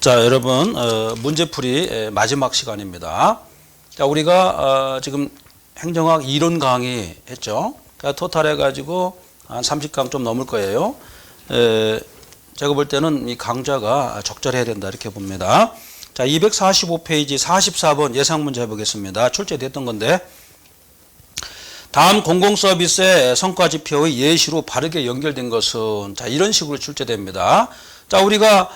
자, 여러분, 문제풀이 마지막 시간입니다. 자, 우리가 지금 행정학 이론 강의 했죠. 그러니까 토탈 해가지고 한 30강 좀 넘을 거예요. 제가 볼 때는 이 강좌가 적절해야 된다 이렇게 봅니다. 자, 245페이지 44번 예상 문제 해보겠습니다. 출제됐던 건데, 다음 공공서비스의 성과지표의 예시로 바르게 연결된 것은, 자, 이런 식으로 출제됩니다. 자, 우리가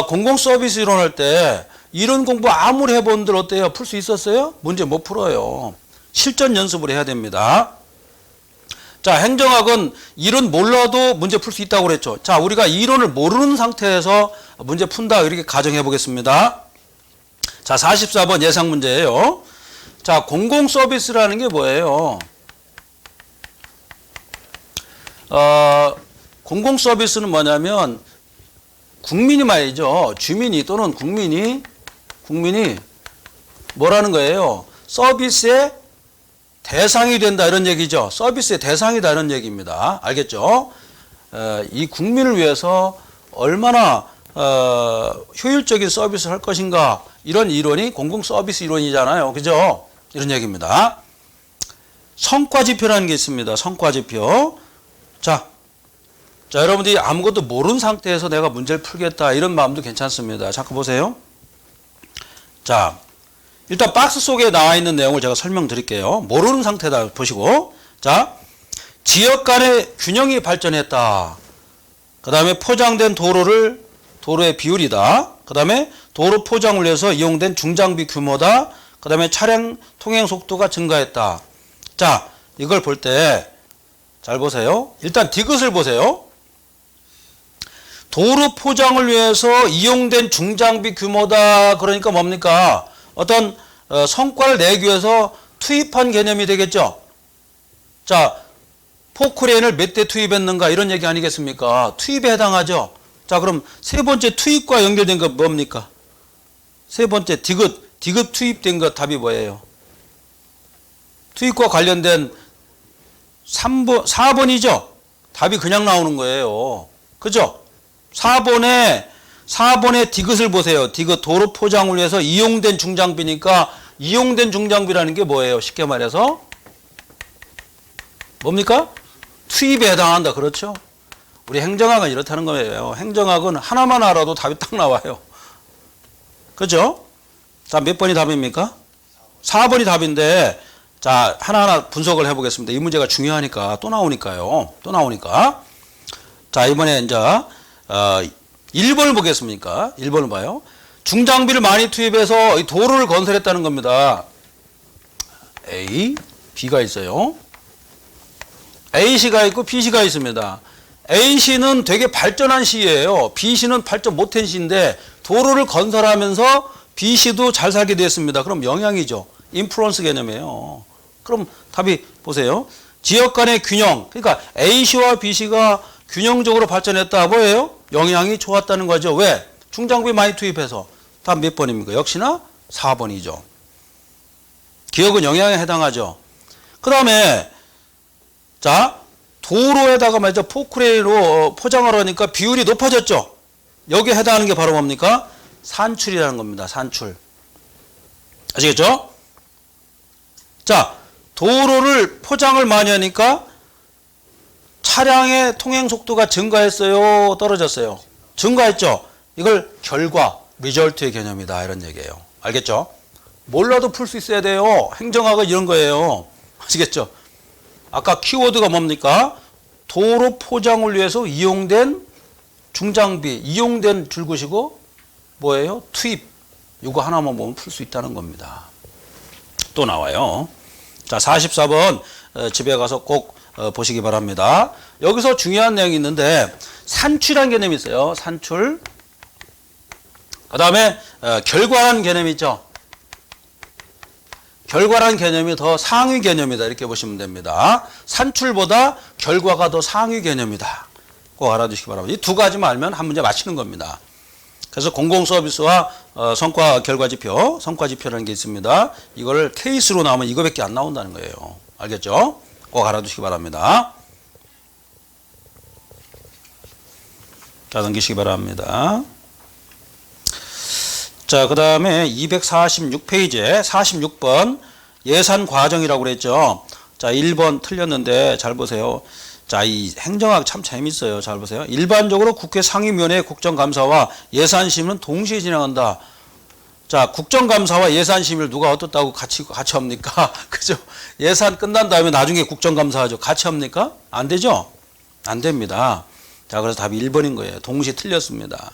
공공서비스 이론할 때 이론 공부 아무리 해본들 어때요? 풀 수 있었어요? 문제 못 풀어요. 실전 연습을 해야 됩니다. 자, 행정학은 이론 몰라도 문제 풀 수 있다고 그랬죠. 자, 우리가 이론을 모르는 상태에서 문제 푼다 이렇게 가정해 보겠습니다. 자, 44번 예상 문제예요. 자, 공공서비스라는 게 뭐예요? 공공서비스는 뭐냐면 국민이 말이죠. 주민이 또는 국민이 뭐라는 거예요? 서비스의 대상이 된다 이런 얘기죠. 서비스의 대상이다 이런 얘기입니다. 알겠죠? 이 국민을 위해서 얼마나 효율적인 서비스를 할 것인가, 이런 이론이 공공서비스 이론이잖아요. 그죠? 이런 얘기입니다. 성과지표라는 게 있습니다. 성과지표. 자, 여러분들이 아무것도 모르는 상태에서 내가 문제를 풀겠다 이런 마음도 괜찮습니다. 잠깐 보세요. 자, 일단 박스 속에 나와 있는 내용을 제가 설명드릴게요. 모르는 상태다 보시고. 자, 지역 간의 균형이 발전했다. 그 다음에 포장된 도로의 비율이다. 그 다음에 도로 포장을 위해서 이용된 중장비 규모다. 그 다음에 차량 통행 속도가 증가했다. 자, 이걸 볼 때 잘 보세요. 일단 디귿을 보세요. 도로 포장을 위해서 이용된 중장비 규모다. 그러니까 뭡니까? 어떤 성과를 내기 위해서 투입한 개념이 되겠죠. 자, 포크레인을 몇 대 투입했는가 이런 얘기 아니겠습니까? 투입에 해당하죠. 자, 그럼 세 번째 투입과 연결된 거 뭡니까? 세 번째 디귿 투입된 것 답이 뭐예요? 투입과 관련된 4번이죠. 답이 그냥 나오는 거예요. 그죠? 4번에 디귿을 보세요. 디귿 도로 포장을 위해서 이용된 중장비니까 이용된 중장비라는 게 뭐예요? 쉽게 말해서 뭡니까? 투입에 해당한다. 그렇죠? 우리 행정학은 이렇다는 거예요. 행정학은 하나만 알아도 답이 딱 나와요. 그죠? 자, 몇 번이 답입니까? 4번이 답인데, 자, 하나하나 분석을 해보겠습니다. 이 문제가 중요하니까 또 나오니까요. 자, 이번에 이제 1번을 보겠습니까? 1번을 봐요. 중장비를 많이 투입해서 도로를 건설했다는 겁니다. A, B가 있어요. A시가 있고 B시가 있습니다. A시는 되게 발전한 시예요. B시는 발전 못한 시인데 도로를 건설하면서 B시도 잘 살게 됐습니다. 그럼 영향이죠. 인플루언스 개념이에요. 그럼 답이 보세요. 지역 간의 균형. 그러니까 A시와 B시가 균형적으로 발전했다. 뭐예요? 영향이 좋았다는 거죠. 왜? 중장비 많이 투입해서. 답 몇 번입니까? 역시나 4번이죠. 기억은 영향에 해당하죠. 그 다음에 자, 도로에다가 말이죠. 포크레인으로 포장을 하니까 비율이 높아졌죠. 여기에 해당하는 게 바로 뭡니까? 산출이라는 겁니다. 산출. 아시겠죠? 자, 도로를 포장을 많이 하니까 차량의 통행 속도가 증가했어요? 떨어졌어요? 증가했죠? 이걸 결과, 리절트의 개념이다. 이런 얘기예요. 알겠죠? 몰라도 풀 수 있어야 돼요. 행정학은 이런 거예요. 아시겠죠? 아까 키워드가 뭡니까? 도로 포장을 위해서 이용된 중장비, 이용된 줄것이고 뭐예요? 투입. 이거 하나만 보면 풀 수 있다는 겁니다. 또 나와요. 자, 44번 집에 가서 꼭 보시기 바랍니다. 여기서 중요한 내용이 있는데 산출이라는 개념이 있어요. 산출. 그 다음에 결과라는 개념이 있죠. 결과라는 개념이 더 상위 개념이다. 이렇게 보시면 됩니다. 산출보다 결과가 더 상위 개념이다. 꼭 알아두시기 바랍니다. 이 두 가지만 알면 한 문제 맞히는 겁니다. 그래서 공공서비스와 성과 결과지표, 성과지표라는 게 있습니다. 이걸 케이스로 나오면 이거밖에 안 나온다는 거예요. 알겠죠? 꼭 알아두시기 바랍니다. 자, 넘기시기 바랍니다. 자, 그 다음에 246페이지에 46번 예산 과정이라고 그랬죠. 자, 1번 틀렸는데 잘 보세요. 자, 이 행정학 참 재밌어요. 잘 보세요. 일반적으로 국회 상임위원회 국정감사와 예산심의는 동시에 진행한다. 자, 국정감사와 예산심의를 누가 어떻다고 같이 합니까? 그죠? 예산 끝난 다음에 나중에 국정감사하죠. 같이 합니까? 안 되죠? 안 됩니다. 자, 그래서 답이 1번인 거예요. 동시에 틀렸습니다.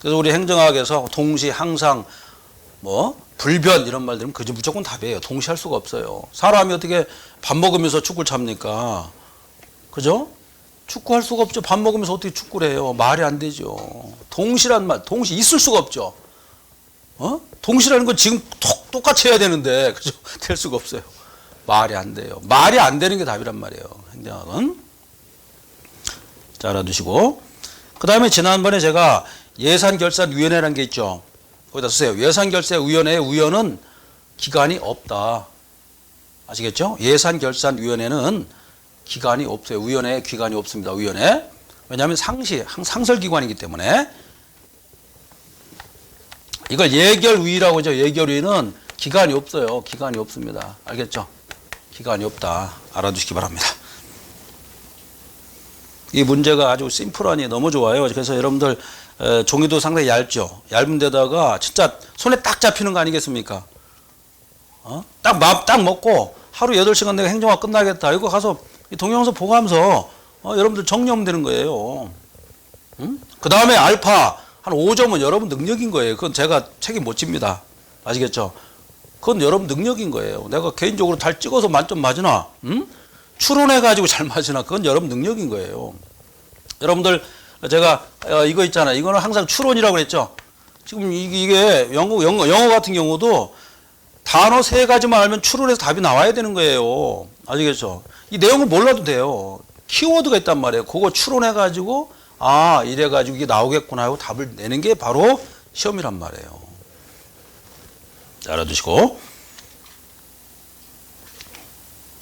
그래서 우리 행정학에서 동시에 항상 불변 이런 말 들으면 그저 무조건 답이에요. 동시에 할 수가 없어요. 사람이 어떻게 밥 먹으면서 축구를 찹니까? 그죠? 축구할 수가 없죠. 밥 먹으면서 어떻게 축구를 해요? 말이 안 되죠. 동시란 말, 동시 있을 수가 없죠. 동시라는 건 지금 똑같이 해야 되는데, 그죠? 될 수가 없어요. 말이 안 돼요. 말이 안 되는 게 답이란 말이에요. 행정학은. 자, 알아두시고. 그 다음에 지난번에 제가 예산결산위원회라는 게 있죠. 거기다 쓰세요. 예산결산위원회의 위원은 기간이 없다. 아시겠죠? 예산결산위원회는 기간이 없어요. 위원회에 기간이 없습니다. 위원회. 왜냐하면 상설기관이기 때문에. 이걸 예결위라고 하죠. 예결위는 기간이 없어요. 기간이 없습니다. 알겠죠? 기간이 없다. 알아두시기 바랍니다. 이 문제가 아주 심플하니 너무 좋아요. 그래서 여러분들 종이도 상당히 얇죠. 얇은 데다가 진짜 손에 딱 잡히는 거 아니겠습니까? 딱 먹고 하루 8시간 내가 행정학 끝나겠다. 이거 가서 동영상 보고하면서 여러분들 정리하면 되는 거예요. 그 다음에 알파 한 5점은 여러분 능력인 거예요. 그건 제가 책임 못 집니다. 아시겠죠? 그건 여러분 능력인 거예요. 내가 개인적으로 잘 찍어서 만점 맞으나 추론해가지고 잘 맞으나 그건 여러분 능력인 거예요. 여러분들 제가 이거 있잖아요. 이거는 항상 추론이라고 그랬죠. 지금 이게 영어 같은 경우도 단어 3가지만 알면 추론해서 답이 나와야 되는 거예요. 아시겠죠? 이 내용을 몰라도 돼요. 키워드가 있단 말이에요. 그거 추론해가지고 이래가지고 이게 나오겠구나 하고 답을 내는 게 바로 시험이란 말이에요. 알아두시고.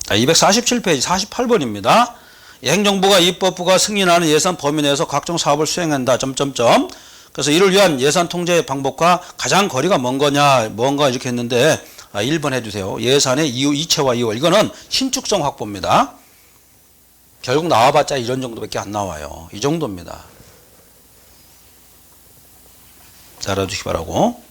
자, 247페이지 48번입니다. 행정부가 입법부가 승인하는 예산 범위 내에서 각종 사업을 수행한다. 그래서 이를 위한 예산 통제 방법과 가장 거리가 뭔가 이렇게 했는데 1번 해주세요. 예산의 이체와 이월. 이거는 신축성 확보입니다. 결국 나와봤자 이런 정도밖에 안 나와요. 이 정도입니다. 자, 알아두시기 바라고.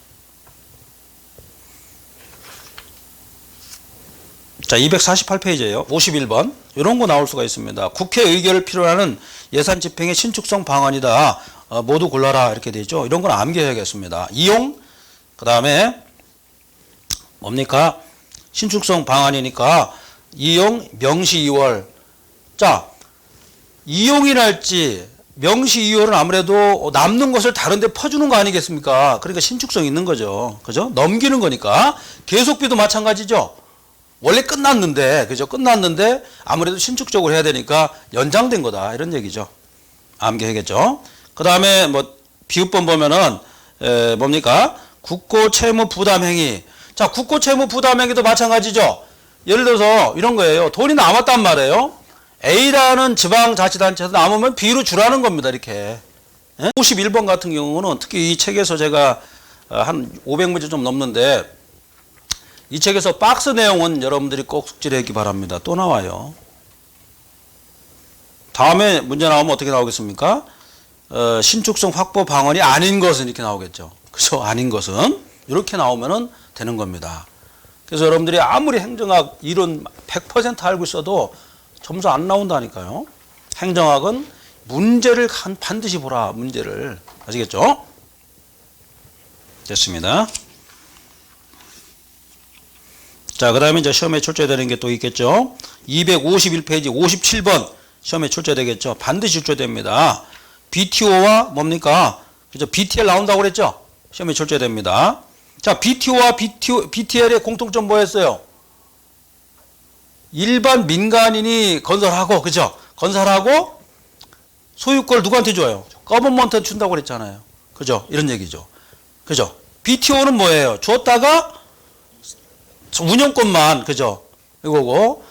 자, 248페이지예요. 51번. 이런 거 나올 수가 있습니다. 국회 의결을 필요로 하는 예산 집행의 신축성 방안이다. 모두 골라라. 이렇게 되죠. 이런 건 암기해야겠습니다. 이용, 그 다음에 뭡니까? 신축성 방안이니까 이용, 명시 2월. 자, 이용이랄지 명시 2월은 아무래도 남는 것을 다른 데 퍼주는 거 아니겠습니까? 그러니까 신축성 있는 거죠. 그죠? 넘기는 거니까. 계속비도 마찬가지죠. 원래 끝났는데, 그죠? 끝났는데 아무래도 신축적으로 해야 되니까 연장된 거다. 이런 얘기죠. 암기해야겠죠. 그 다음에 비읍번 보면은, 뭡니까? 국고 채무 부담 행위. 자, 국고 채무 부담 행위도 마찬가지죠. 예를 들어서 이런 거예요. 돈이 남았단 말이에요. A라는 지방자치단체에서 남으면 B로 주라는 겁니다. 이렇게. 51번 같은 경우는 특히 이 책에서 제가 한 500문제 좀 넘는데 이 책에서 박스 내용은 여러분들이 꼭 숙지를 하기 바랍니다. 또 나와요. 다음에 문제 나오면 어떻게 나오겠습니까? 신축성 확보 방안이 아닌 것은 이렇게 나오겠죠. 그죠? 아닌 것은. 이렇게 나오면 되는 겁니다. 그래서 여러분들이 아무리 행정학 이론 100% 알고 있어도 점수 안 나온다니까요. 행정학은 문제를 반드시 보라. 문제를. 아시겠죠? 됐습니다. 자, 그 다음에 이제 시험에 출제되는 게 또 있겠죠. 251페이지 57번 시험에 출제되겠죠. 반드시 출제됩니다. BTO와 뭡니까? 그죠? BTL 나온다고 그랬죠? 시험에 출제됩니다. 자, BTO와 BTL의 공통점 뭐였어요? 일반 민간인이 건설하고, 그죠? 건설하고 소유권 누구한테 줘요? 거버먼트한테 준다고 그랬잖아요. 그죠? 이런 얘기죠. 그죠? BTO는 뭐예요? 줬다가 운영권만, 그죠? 이거고,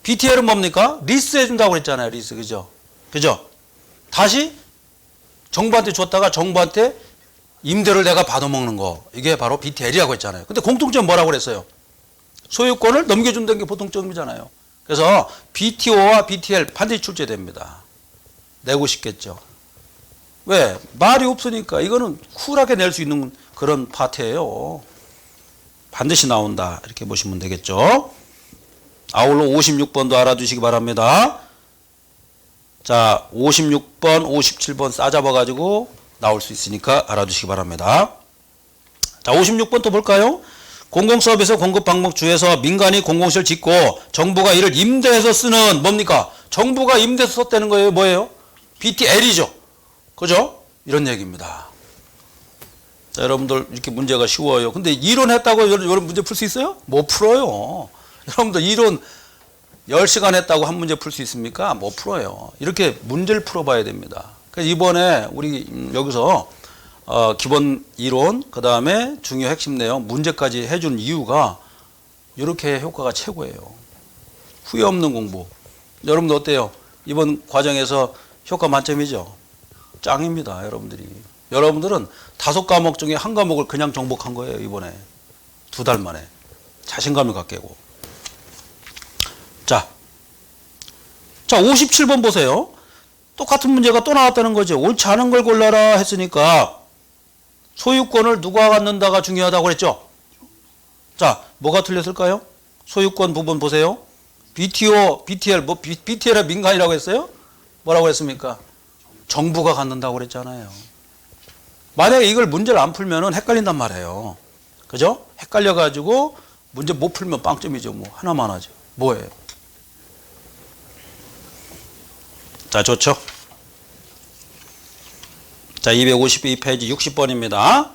BTL은 뭡니까? 리스해 준다고 그랬잖아요. 리스, 그죠? 그죠? 다시 정부한테 줬다가 정부한테 임대를 내가 받아먹는 거. 이게 바로 BTL이라고 했잖아요. 근데 공통점 뭐라고 그랬어요? 소유권을 넘겨준다는 게 보통점이잖아요. 그래서 BTO와 BTL 반드시 출제됩니다. 내고 싶겠죠. 왜? 말이 없으니까. 이거는 쿨하게 낼 수 있는 그런 파트예요. 반드시 나온다. 이렇게 보시면 되겠죠. 아울러 56번도 알아두시기 바랍니다. 자, 56번, 57번 싸잡아가지고 나올 수 있으니까 알아두시기 바랍니다. 자, 56번 또 볼까요? 공공서비스 공급 방법 중에서 민간이 공공시설 짓고 정부가 이를 임대해서 쓰는 뭡니까? 정부가 임대해서 썼다는 거예요. 뭐예요? BTL이죠. 그죠? 이런 얘기입니다. 자, 여러분들 이렇게 문제가 쉬워요. 근데 이론했다고 여러분 문제 풀 수 있어요? 못 풀어요. 여러분들 이론 10시간 했다고 한 문제 풀 수 있습니까? 못 풀어요. 이렇게 문제를 풀어봐야 됩니다. 그래서 이번에 우리 여기서 기본 이론, 그 다음에 중요 핵심 내용, 문제까지 해준 이유가 이렇게 효과가 최고예요. 후회 없는 공부. 여러분들 어때요? 이번 과정에서 효과 만점이죠? 짱입니다, 여러분들이. 여러분들은 5과목 중에 한 과목을 그냥 정복한 거예요, 이번에. 2달 만에. 자신감을 갖게 하고. 자, 57번 보세요. 똑같은 문제가 또 나왔다는 거죠. 옳지 않은 걸 골라라 했으니까 소유권을 누가 갖는다가 중요하다고 그랬죠. 자, 뭐가 틀렸을까요? 소유권 부분 보세요. BTO, BTL, BTL의 민간이라고 했어요? 뭐라고 했습니까? 정부가 갖는다고 그랬잖아요. 만약에 이걸 문제를 안 풀면은 헷갈린단 말이에요. 그죠? 헷갈려가지고 문제 못 풀면 빵점이죠. 뭐 하나만 하죠. 뭐예요? 자, 좋죠? 자, 252페이지 60번입니다.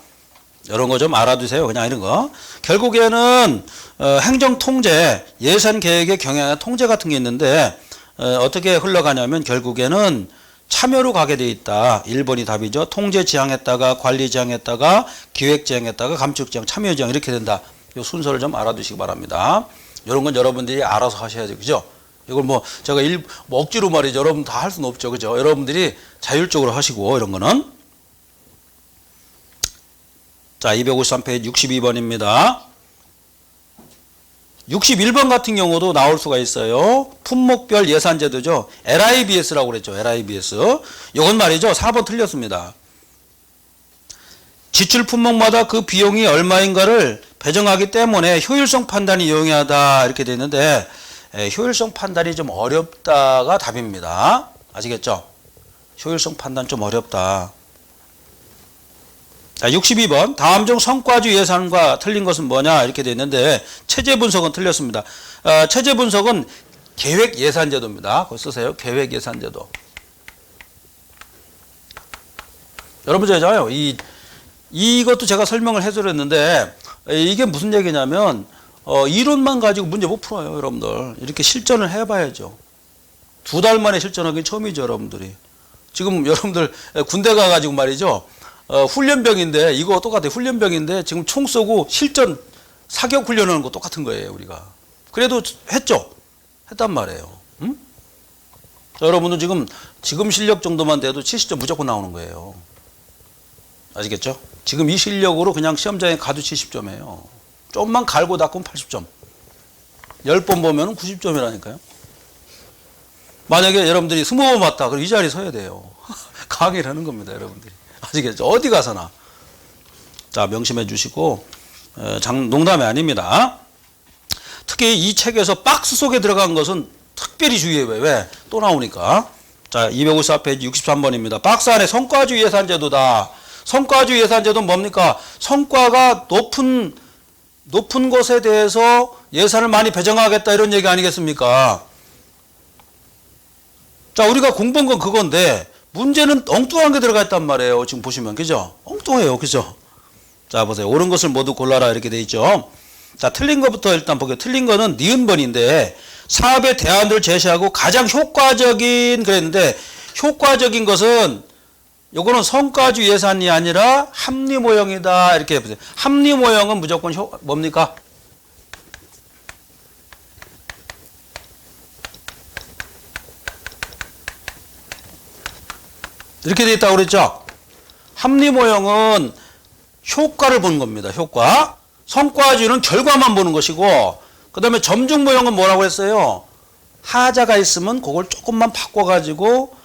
이런 거 좀 알아두세요. 그냥 이런 거. 결국에는 행정통제, 예산계획의 경영의 통제 같은 게 있는데 어떻게 흘러가냐면 결국에는 참여로 가게 돼 있다. 1번이 답이죠. 통제 지향했다가 관리 지향했다가 기획 지향했다가 감축 지향, 참여 지향 이렇게 된다. 이 순서를 좀 알아두시기 바랍니다. 이런 건 여러분들이 알아서 하셔야죠. 그죠? 이걸 뭐 제가 뭐 억지로 말이죠. 여러분 다 할 수는 없죠. 그죠? 여러분들이 자율적으로 하시고 이런 거는. 자, 253페이지 62번입니다. 61번 같은 경우도 나올 수가 있어요. 품목별 예산제도죠. LIBS라고 그랬죠. LIBS. 이건 말이죠. 4번 틀렸습니다. 지출 품목마다 그 비용이 얼마인가를 배정하기 때문에 효율성 판단이 용이하다 이렇게 되어 있는데 효율성 판단이 좀 어렵다가 답입니다. 아시겠죠? 효율성 판단 좀 어렵다. 자, 62번. 다음 중 성과주 예산과 틀린 것은 뭐냐 이렇게 되어 있는데 체제 분석은 틀렸습니다. 체제 분석은 계획 예산제도입니다. 그거 쓰세요. 계획 예산제도. 여러분 제가요. 이것도 제가 설명을 해드렸는데 이게 무슨 얘기냐면 이론만 가지고 문제 못 풀어요. 여러분들. 이렇게 실전을 해봐야죠. 2달 만에 실전하기 처음이죠. 여러분들이. 지금 여러분들 군대 가가지고 말이죠. 훈련병인데 이거 똑같아요. 훈련병인데 지금 총 쏘고 실전 사격 훈련하는 거 똑같은 거예요. 우리가. 그래도 했죠. 했단 말이에요. 응? 여러분들 지금 실력 정도만 돼도 70점 무조건 나오는 거예요. 아시겠죠? 지금 이 실력으로 그냥 시험장에 가도 70점이에요. 좀만 갈고 닦으면 80점. 10번 보면 90점이라니까요. 만약에 여러분들이 20번 맞다. 그럼 이 자리에 서야 돼요. 강의를 하는 겁니다. 여러분들이. 아시겠죠? 어디 가서나. 자, 명심해 주시고 농담이 아닙니다. 특히 이 책에서 박스 속에 들어간 것은 특별히 주의해요. 왜? 또 나오니까. 자, 254페이지 63번입니다. 박스 안에 성과주 예산제도다. 성과주 예산제도는 뭡니까? 성과가 높은 것에 대해서 예산을 많이 배정하겠다 이런 얘기 아니겠습니까? 자, 우리가 공부한 건 그건데 문제는 엉뚱한 게 들어가 있단 말이에요. 지금 보시면. 그죠? 엉뚱해요. 그죠? 자, 보세요. 옳은 것을 모두 골라라 이렇게 돼 있죠. 자, 틀린 것부터 일단 보게요. 틀린 거는 니은번인데 사업의 대안을 제시하고 가장 효과적인 그랬는데 효과적인 것은 요거는 성과주 예산이 아니라 합리모형이다 이렇게 보세요. 합리모형은 무조건 뭡니까? 이렇게 돼 있다고 그랬죠? 합리모형은 효과를 보는 겁니다. 효과. 성과주의는 결과만 보는 것이고, 그 다음에 점중 모형은 뭐라고 했어요? 하자가 있으면 그걸 조금만 바꿔가지고,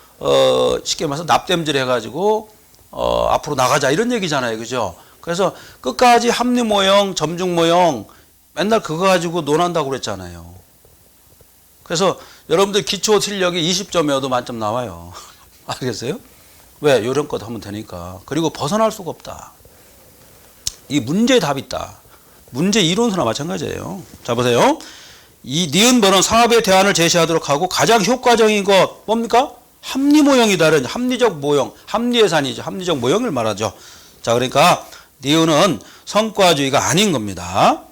쉽게 말해서 납땜질 해가지고, 앞으로 나가자. 이런 얘기잖아요. 그죠? 그래서 끝까지 합리 모형, 점중 모형, 맨날 그거 가지고 논한다고 그랬잖아요. 그래서 여러분들 기초 실력이 20점 외워도 만점 나와요. 알겠어요? 왜? 요령껏 하면 되니까. 그리고 벗어날 수가 없다. 이 문제에 답이 있다. 문제 이론서나 마찬가지예요. 자, 보세요. 이 니은 번은 사업의 대안을 제시하도록 하고 가장 효과적인 것 뭡니까? 합리 모형이다. 합리적 모형, 합리 예산이죠. 합리적 모형을 말하죠. 자, 그러니까 니은은 성과주의가 아닌 겁니다.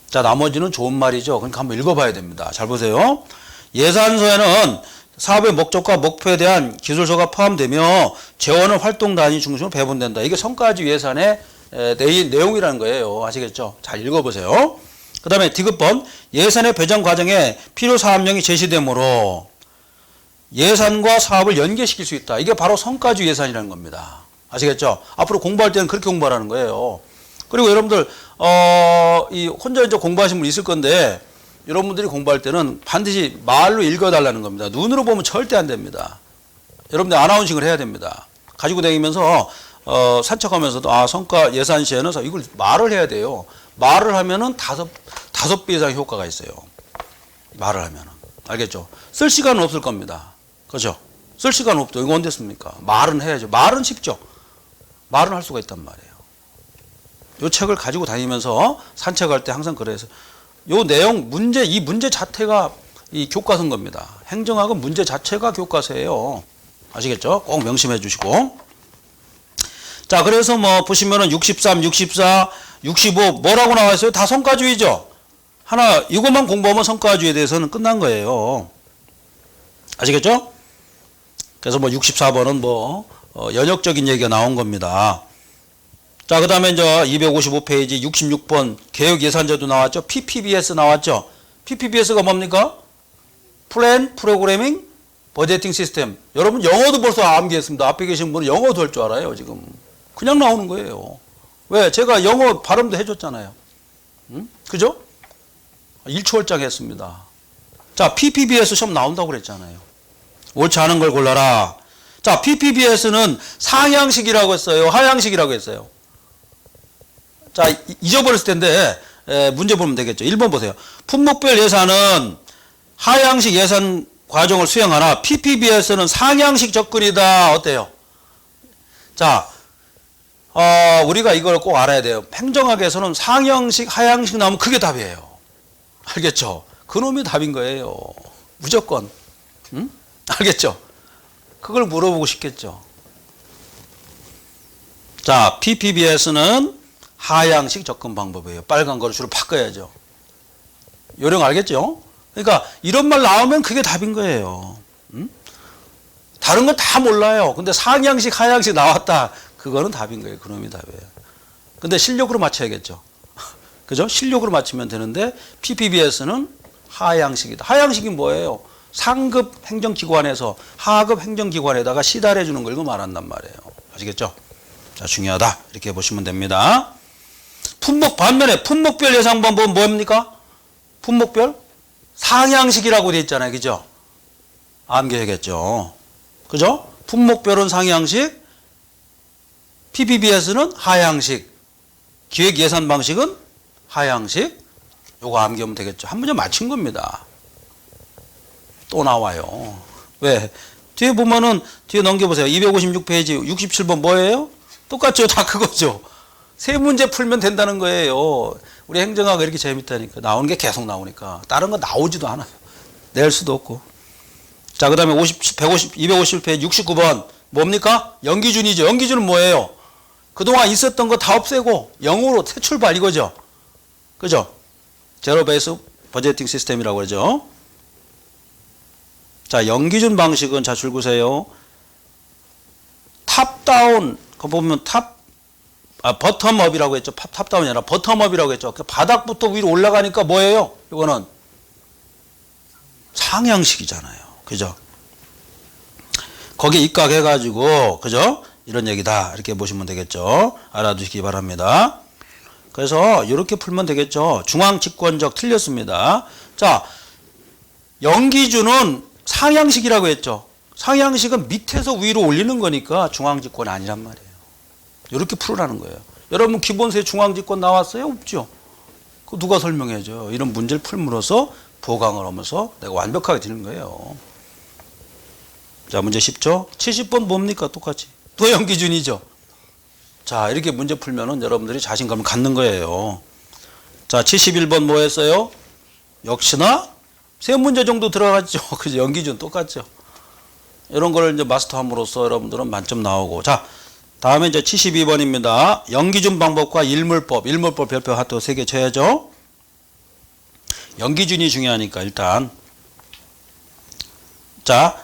자, 나머지는 좋은 말이죠. 그러니까 한번 읽어봐야 됩니다. 잘 보세요. 예산서에는 사업의 목적과 목표에 대한 기술서가 포함되며 재원은 활동 단위 중심으로 배분된다. 이게 성과주의 예산의 내용이라는 거예요. 아시겠죠? 잘 읽어보세요. 그 다음에 디귿번 예산의 배정 과정에 필요 사업령이 제시되므로 예산과 사업을 연계시킬 수 있다. 이게 바로 성과주의 예산이라는 겁니다. 아시겠죠? 앞으로 공부할 때는 그렇게 공부하라는 거예요. 그리고 여러분들 이 혼자 이제 공부하신 분 있을 건데 여러분들이 공부할 때는 반드시 말로 읽어달라는 겁니다. 눈으로 보면 절대 안 됩니다. 여러분들 아나운싱을 해야 됩니다. 가지고 다니면서 산책하면서도 성과 예산 시에는 이걸 말을 해야 돼요. 말을 하면은 다섯 배 이상 효과가 있어요. 말을 하면은. 알겠죠? 쓸 시간은 없을 겁니다. 그죠? 쓸 시간은 없죠. 이거 언제 씁니까? 말은 해야죠. 말은 쉽죠. 말은 할 수가 있단 말이에요. 이 책을 가지고 다니면서 산책할 때 항상 그래서 요 내용 이 문제 자체가 이 교과서인 겁니다. 행정학은 문제 자체가 교과서예요. 아시겠죠? 꼭 명심해 주시고. 자, 그래서 뭐 보시면은 63, 64, 65 뭐라고 나와 있어요? 다 성과주의죠. 하나 이것만 공부하면 성과주의에 대해서는 끝난 거예요. 아시겠죠? 그래서 뭐 64번은 뭐 연역적인 얘기가 나온 겁니다. 자, 그 다음에 이제 255페이지 66번 개혁 예산제도 나왔죠. PPBS 나왔죠. PPBS가 뭡니까? 플랜, 프로그래밍, 버제팅 시스템. 여러분 영어도 벌써 암기했습니다. 앞에 계신 분은 영어도 할 줄 알아요. 지금 그냥 나오는 거예요. 왜? 제가 영어 발음도 해줬잖아요. 그죠? 일초월장 했습니다. 자, PPBS 시험 나온다고 그랬잖아요. 옳지 않은 걸 골라라. 자, PPBS는 상향식이라고 했어요. 하향식이라고 했어요. 자, 잊어버렸을 텐데 문제 보면 되겠죠. 1번 보세요. 품목별 예산은 하향식 예산 과정을 수행하나 PPBS는 상향식 접근이다. 어때요? 자, 우리가 이걸 꼭 알아야 돼요. 행정학에서는 상향식, 하향식 나오면 그게 답이에요. 알겠죠? 그놈이 답인 거예요. 무조건. 응? 알겠죠? 그걸 물어보고 싶겠죠. 자, PPBS는 하향식 접근 방법이에요. 빨간 거를 주로 바꿔야죠. 요령 알겠죠? 그러니까 이런 말 나오면 그게 답인 거예요. 다른 건 다 몰라요. 근데 상향식, 하향식 나왔다. 그거는 답인 거예요. 그놈이 답이에요. 근데 실력으로 맞춰야겠죠. 그죠? 실력으로 맞추면 되는데 PPBS는 하향식이다. 하향식이 뭐예요? 상급 행정기관에서 하급 행정기관에다가 시달해 주는 걸 말한단 말이에요. 아시겠죠? 자, 중요하다. 이렇게 보시면 됩니다. 반면에 품목별 예산 방법은 뭡니까? 품목별 상향식이라고 되어 있잖아요. 그죠? 암기해야겠죠. 그죠? 품목별은 상향식, PPBS는 하향식, 기획 예산 방식은 하향식. 요거 암기하면 되겠죠. 한 문제 맞춘 겁니다. 또 나와요. 왜? 뒤에 보면은 뒤에 넘겨보세요. 256페이지 67번 뭐예요? 똑같죠. 다 그거죠. 세 문제 풀면 된다는 거예요. 우리 행정학이 이렇게 재밌다니까. 나오는 게 계속 나오니까. 다른 거 나오지도 않아요. 낼 수도 없고. 자, 그 다음에 251페이지 69번 뭡니까? 연기준이죠. 연기준은 뭐예요? 그동안 있었던 거 다 없애고 0으로 새 출발 이거죠. 그죠? 제로 베이스 버제팅 시스템이라고 그러죠. 자, 연기준 방식은 자 줄구세요. 탑다운 그거 보면 버텀업이라고 했죠. 탑다운이 아니라 버텀업이라고 했죠. 그 바닥부터 위로 올라가니까 뭐예요? 이거는 상향식이잖아요. 그죠? 거기에 입각해가지고, 그죠? 이런 얘기다. 이렇게 보시면 되겠죠. 알아두시기 바랍니다. 그래서 이렇게 풀면 되겠죠. 중앙집권적 틀렸습니다. 자, 영기준은 상향식이라고 했죠. 상향식은 밑에서 위로 올리는 거니까 중앙집권이 아니란 말이에요. 이렇게 풀으라는 거예요. 여러분 기본세 중앙집권 나왔어요? 없죠? 그 누가 설명해줘요? 이런 문제를 풀므로써 보강을 하면서 내가 완벽하게 되는 거예요. 자, 문제 쉽죠? 70번 뭡니까? 똑같이. 또 영기준이죠. 자, 이렇게 문제 풀면은 여러분들이 자신감을 갖는 거예요. 자, 71번 뭐 했어요? 역시나 세 문제 정도 들어갔죠. 그죠? 영기준 똑같죠. 이런 걸 이제 마스터함으로써 여러분들은 만점 나오고. 자, 다음에 이제 72번입니다. 영기준 방법과 일물법 별표 하트 3개 쳐야죠. 영기준이 중요하니까 일단. 자,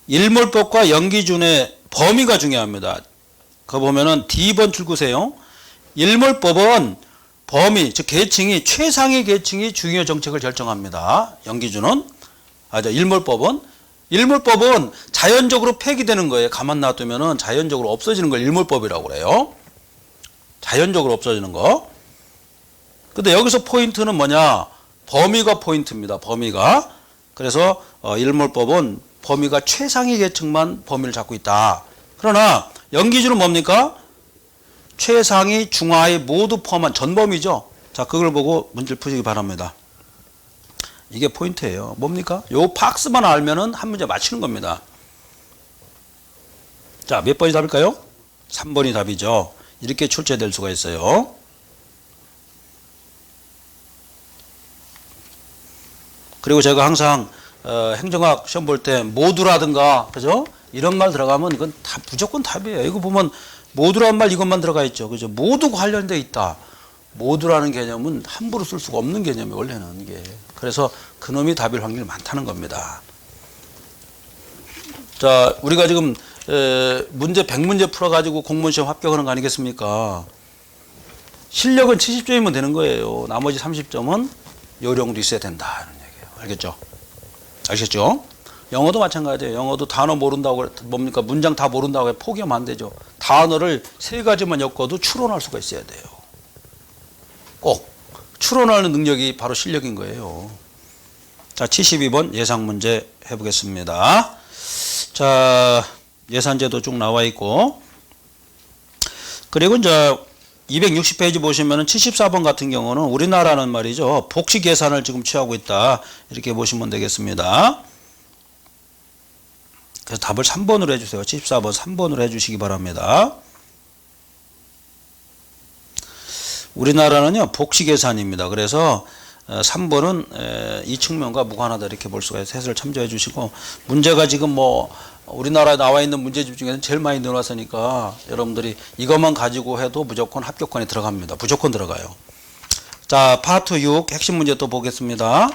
일물법과 영기준의 범위가 중요합니다. 그거 보면은 D번 출구세요. 일물법은 범위, 즉 계층이 최상위 계층이 중요 정책을 결정합니다. 영기준은 일물법은 자연적으로 폐기되는 거예요. 가만 놔두면은 자연적으로 없어지는 걸 일물법이라고 그래요. 자연적으로 없어지는 거. 근데 여기서 포인트는 뭐냐? 범위가 포인트입니다. 범위가. 그래서 일물법은 범위가 최상위 계층만 범위를 잡고 있다. 그러나 영기준은 뭡니까? 최상위, 중하위 모두 포함한 전범위죠. 자, 그걸 보고 문제를 푸시기 바랍니다. 이게 포인트예요. 뭡니까? 요 박스만 알면은 한 문제 맞히는 겁니다. 자, 몇 번이 답일까요? 3번이 답이죠. 이렇게 출제될 수가 있어요. 그리고 제가 항상 행정학 시험 볼 때 모두라든가 그죠? 이런 말 들어가면 이건 다 무조건 답이에요. 이거 보면 모두란 말 이것만 들어가 있죠. 그죠? 모두 관련돼 있다. 모두라는 개념은 함부로 쓸 수가 없는 개념이 원래는 이게. 그래서 그놈이 답일 확률이 많다는 겁니다. 자, 우리가 지금 문제 100문제 풀어가지고 공무원 시험 합격하는 거 아니겠습니까? 실력은 70점이면 되는 거예요. 나머지 30점은 요령도 있어야 된다. 이런 얘기예요. 알겠죠? 아시겠죠? 영어도 마찬가지예요. 영어도 단어 모른다고 뭡니까? 문장 다 모른다고 포기하면 안 되죠. 단어를 3가지만 엮어도 추론할 수가 있어야 돼요. 꼭 추론하는 능력이 바로 실력인 거예요. 자, 72번 예상 문제 해보겠습니다. 자, 예산제도 쭉 나와 있고, 그리고 이제 260페이지 보시면은 74번 같은 경우는 우리나라는 말이죠. 복식 예산을 지금 취하고 있다. 이렇게 보시면 되겠습니다. 그래서 답을 3번으로 해주세요. 74번 3번으로 해주시기 바랍니다. 우리나라는요, 복식 예산입니다. 그래서 3번은 이 측면과 무관하다 이렇게 볼 수가 있어요. 해설을 참조해 주시고, 문제가 지금 뭐 우리나라에 나와 있는 문제집 중에는 제일 많이 늘어났으니까 여러분들이 이것만 가지고 해도 무조건 합격권에 들어갑니다. 무조건 들어가요. 자, 파트 6 핵심 문제 또 보겠습니다.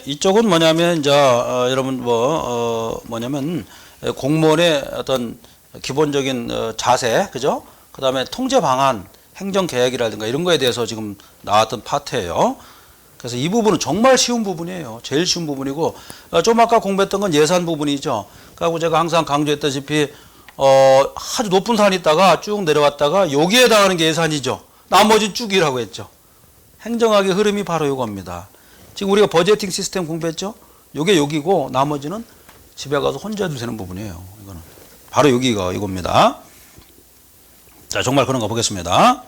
이쪽은 뭐냐면 이제 여러분 뭐냐면 공무원의 어떤 기본적인 자세, 그죠? 그 다음에 통제 방안, 행정 계획이라든가 이런 거에 대해서 지금 나왔던 파트예요. 그래서 이 부분은 정말 쉬운 부분이에요. 제일 쉬운 부분이고, 좀 아까 공부했던 건 예산 부분이죠. 그리고 제가 항상 강조했다시피 아주 높은 산이 있다가 쭉 내려왔다가 여기에 해당하는 게 예산이죠. 나머지 쭉이라고 했죠. 행정학의 흐름이 바로 이겁니다. 지금 우리가 버제팅 시스템 공부했죠. 요게 여기고 나머지는 집에 가서 혼자 해도 되는 부분이에요. 이거는 바로 여기가 이겁니다. 자, 정말 그런 거 보겠습니다.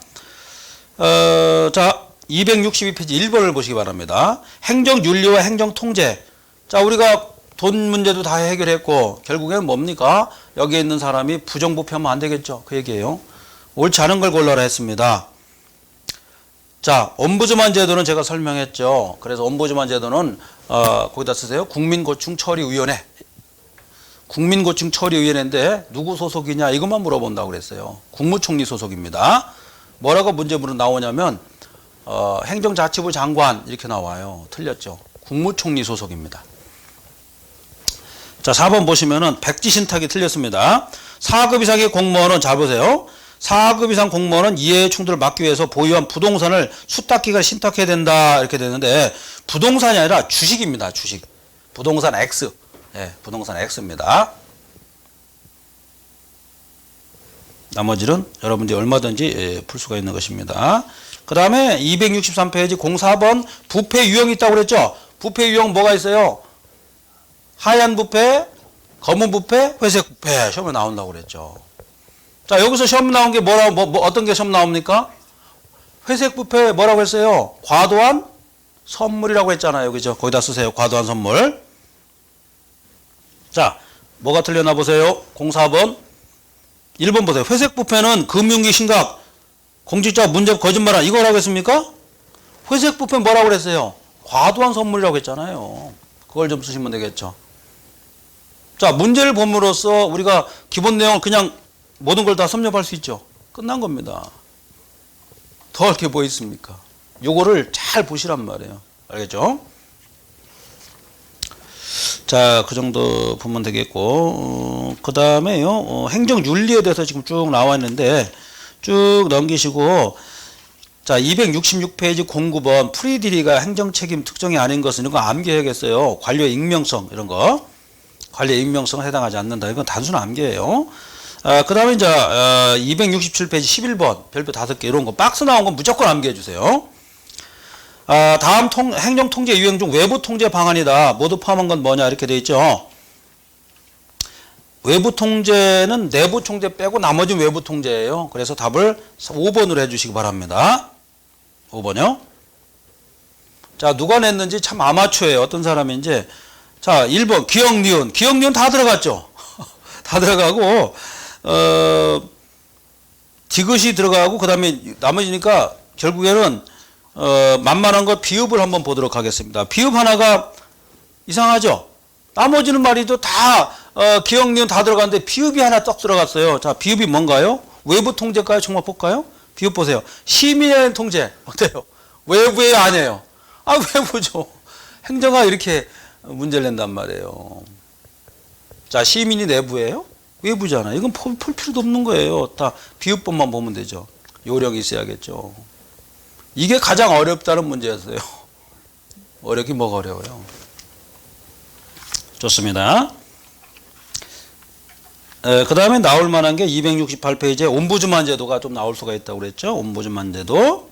자, 262페이지 1번을 보시기 바랍니다. 행정윤리와 행정통제. 자, 우리가 돈 문제도 다 해결했고 결국에는 뭡니까? 여기에 있는 사람이 부정부패하면 안 되겠죠. 그 얘기예요. 옳지 않은 걸 골라라 했습니다. 자, ombudsman 제도는 제가 설명했죠. 그래서 ombudsman 제도는 거기다 쓰세요. 국민고충처리위원회. 국민고충처리위원회인데 누구 소속이냐 이것만 물어본다고 그랬어요. 국무총리 소속입니다. 뭐라고 문제문은 나오냐면 행정자치부 장관 이렇게 나와요. 틀렸죠. 국무총리 소속입니다. 자, 4번 보시면은 백지신탁이 틀렸습니다. 4급 이상의 공무원은 잘 보세요. 4급 이상 공무원은 이해의 충돌을 막기 위해서 보유한 부동산을 수탁기가 신탁해야 된다 이렇게 되는데 부동산이 아니라 주식입니다. 주식. 부동산 X. 예, 부동산 X입니다. 나머지는 여러분들이 얼마든지 풀 수가 있는 것입니다. 그 다음에 263페이지 04번 부패 유형이 있다고 그랬죠? 부패 유형 뭐가 있어요? 하얀 부패, 검은 부패, 회색 부패 시험에 나온다고 그랬죠. 자, 여기서 시험 나온 게 어떤 게 시험 나옵니까? 회색 부패 뭐라고 했어요? 과도한 선물이라고 했잖아요. 그죠? 거기다 쓰세요. 과도한 선물. 자, 뭐가 틀렸나 보세요. 04번. 1번 보세요. 회색 부패는 금융기 심각, 공직자 문제 거짓말한 이거라고 했습니까? 회색 부패 뭐라고 그랬어요? 과도한 선물이라고 했잖아요. 그걸 좀 쓰시면 되겠죠. 자, 문제를 봄으로써 우리가 기본 내용을 그냥 모든 걸 다 섭렵할 수 있죠. 끝난 겁니다. 더 할 게 뭐 있습니까? 요거를 잘 보시란 말이에요. 알겠죠? 자, 그 정도 보면 되겠고, 그 다음에요, 행정윤리에 대해서 지금 쭉 나와 있는데, 쭉 넘기시고, 자, 266페이지 09번, 프리디리가 행정책임 특정이 아닌 것은 이런 거 암기해야겠어요. 관료의 익명성, 이런 거. 관료의 익명성은 해당하지 않는다. 이건 단순 암기예요. 그 다음에 이제, 267페이지 11번, 별표 5개, 이런 거, 박스 나온 건 무조건 암기해 주세요. 다음 행정통제 유형 중 외부 통제 방안이다. 모두 포함한 건 뭐냐 이렇게 되어 있죠. 외부 통제는 내부 통제 빼고 나머지는 외부 통제예요. 그래서 답을 5번으로 해주시기 바랍니다. 5번요. 자, 누가 냈는지 참 아마추어예요. 어떤 사람인지. 자, 1번 기억 니은. 기억 니은 다 들어갔죠. 다 들어가고 디귿이 들어가고 그 다음에 나머지니까 결국에는 만만한 거 비읍을 한번 보도록 하겠습니다. 비읍 하나가 이상하죠? 나머지는 말이죠. 다, 기억, 니은 다 들어갔는데 비읍이 하나 떡 들어갔어요. 자, 비읍이 뭔가요? 외부 통제일까요? 정말 볼까요? 비읍 보세요. 시민의 통제. 어때요? 외부에 아니에요. 아, 외부죠. 행정가 이렇게 문제를 낸단 말이에요. 자, 시민이 내부예요? 외부잖아요. 이건 풀 필요도 없는 거예요. 다 비읍법만 보면 되죠. 요령이 있어야겠죠. 이게 가장 어렵다는 문제였어요. 어렵긴 뭐가 어려워요. 좋습니다. 그 다음에 나올 만한 게 268페이지에 옴부즈만 제도가 좀 나올 수가 있다고 그랬죠. 옴부즈만 제도.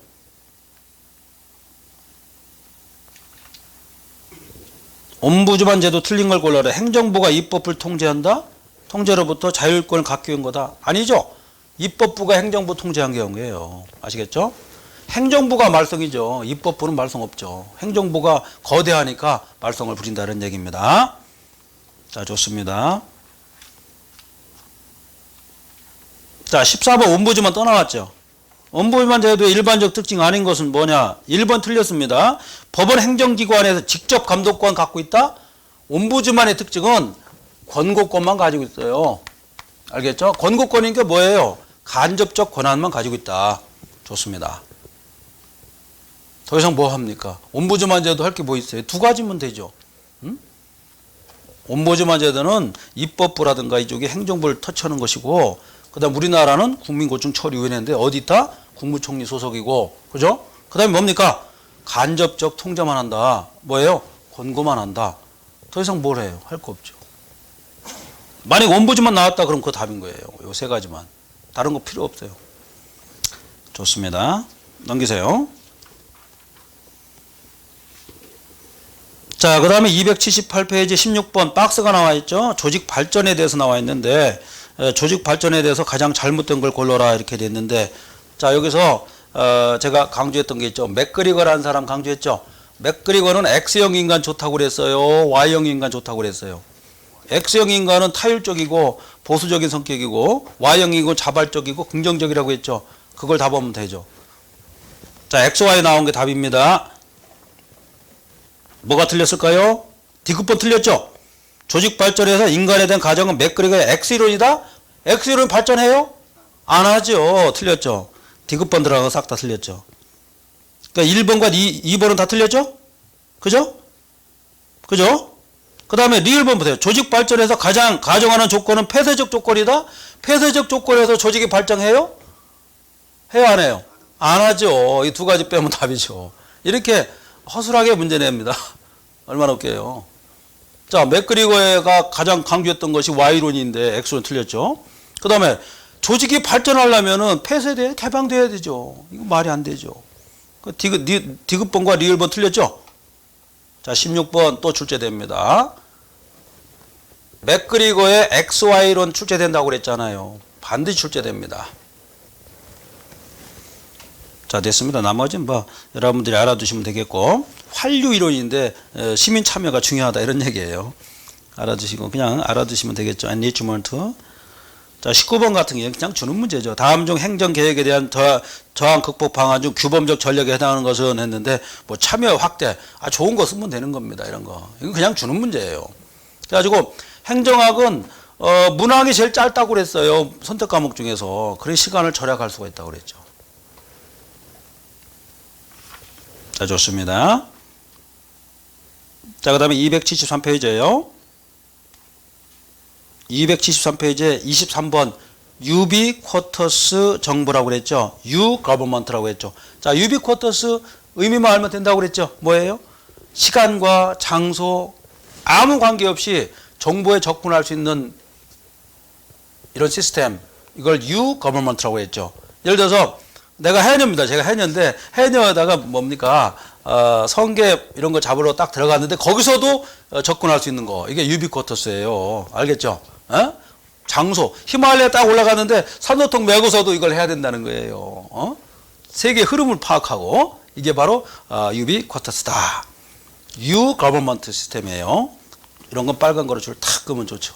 옴부즈만 제도 틀린 걸 골라라. 행정부가 입법을 통제한다? 통제로부터 자율권을 갖게 한 거다? 아니죠. 입법부가 행정부 통제한 게 한 거예요. 아시겠죠? 행정부가 말썽이죠. 입법부는 말썽 없죠. 행정부가 거대하니까 말썽을 부린다는 얘기입니다. 자, 좋습니다. 자, 14번 옴부즈만 떠나왔죠. 옴부즈만 제도의 일반적 특징 아닌 것은 뭐냐? 1번 틀렸습니다. 법원 행정기관에서 직접 감독권 갖고 있다? 옴부즈만의 특징은 권고권만 가지고 있어요. 알겠죠? 권고권인 게 뭐예요? 간접적 권한만 가지고 있다. 좋습니다. 더 이상 뭐 합니까? 옴부즈만 제도 할 게 뭐 있어요? 두 가지면 되죠. 옴부즈만 제도는 입법부라든가 이쪽에 행정부를 터치하는 것이고, 그 다음 우리나라는 국민고충처리위원회인데 어디 있다? 국무총리 소속이고, 그죠? 그 다음에 뭡니까? 간접적 통제만 한다. 뭐예요? 권고만 한다. 더 이상 뭘 해요? 할 거 없죠. 만약 옴부즈만 나왔다 그럼 그거 답인 거예요. 요 세 가지만. 다른 거 필요 없어요. 좋습니다. 넘기세요. 자, 그 다음에 278페이지 16번 박스가 나와 있죠. 조직 발전에 대해서 나와 있는데, 조직 발전에 대해서 가장 잘못된 걸 골라라 이렇게 돼 있는데, 자, 여기서 제가 강조했던 게 있죠. 맥그리거라는 사람 강조했죠. 맥그리거는 X형 인간 좋다고 그랬어요. Y형 인간 좋다고 그랬어요. X형 인간은 타율적이고 보수적인 성격이고, Y형 인간은 자발적이고 긍정적이라고 했죠. 그걸 다 보면 되죠. 자, XY 나온 게 답입니다. 뭐가 틀렸을까요? D급번 틀렸죠? 조직 발전에서 인간에 대한 가정은 맥그리거의 X이론이다? X이론 발전해요? 안 하죠. 틀렸죠. D급번 들어가고 싹 다 틀렸죠. 그러니까 1번과 2번은 다 틀렸죠? 그죠? 그죠? 그 다음에 리을번 보세요. 조직 발전에서 가장 가정하는 조건은 폐쇄적 조건이다? 폐쇄적 조건에서 조직이 발전해요? 해요, 안 해요? 안 하죠. 이 두 가지 빼면 답이죠. 이렇게 허술하게 문제 냅니다. 얼마나 웃겨요. 자, 맥그리거가 가장 강조했던 것이 Y론인데 X론 틀렸죠. 그 다음에 조직이 발전하려면은 폐쇄돼 개방돼야 되죠. 이거 말이 안 되죠. 디귿번과 리을번 틀렸죠? 자, 16번 또 출제됩니다. 맥그리거의 XY론 출제된다고 그랬잖아요. 반드시 출제됩니다. 자, 됐습니다. 나머지는 뭐 여러분들이 알아두시면 되겠고, 환류 이론인데 시민 참여가 중요하다 이런 얘기예요. 알아두시고 그냥 알아두시면 되겠죠. enrichment. 자, 19번 같은 경우는 그냥 주는 문제죠. 다음 중 행정계획에 대한 저항 극복 방안 중 규범적 전략에 해당하는 것은 했는데, 뭐 참여 확대, 좋은 거 쓰면 되는 겁니다. 이런 거. 이건 그냥 주는 문제예요. 그래가지고 행정학은 문항이 제일 짧다고 그랬어요. 선택 과목 중에서. 그래 시간을 절약할 수가 있다고 그랬죠. 자, 좋습니다. 자, 그 다음에 273페이지예요. 273페이지에 23번 유비쿼터스 정부라고 그랬죠. 유거버먼트라고 했죠. 자, 유비쿼터스 의미만 알면 된다고 그랬죠. 뭐예요? 시간과 장소 아무 관계없이 정보에 접근할 수 있는 이런 시스템, 이걸 유거버먼트라고 했죠. 예를 들어서 내가 해녀입니다. 제가 해녀인데 해녀에다가 뭡니까? 성게 이런 거 잡으러 딱 들어갔는데 거기서도 접근할 수 있는 거. 이게 유비쿼터스예요. 알겠죠? 장소. 히말라야 딱 올라갔는데 산소통 메고서도 이걸 해야 된다는 거예요. 세계의 흐름을 파악하고 이게 바로 유비쿼터스다. 유거버먼트 시스템이에요. 이런 건 빨간 거로 줄 탁 끄면 좋죠.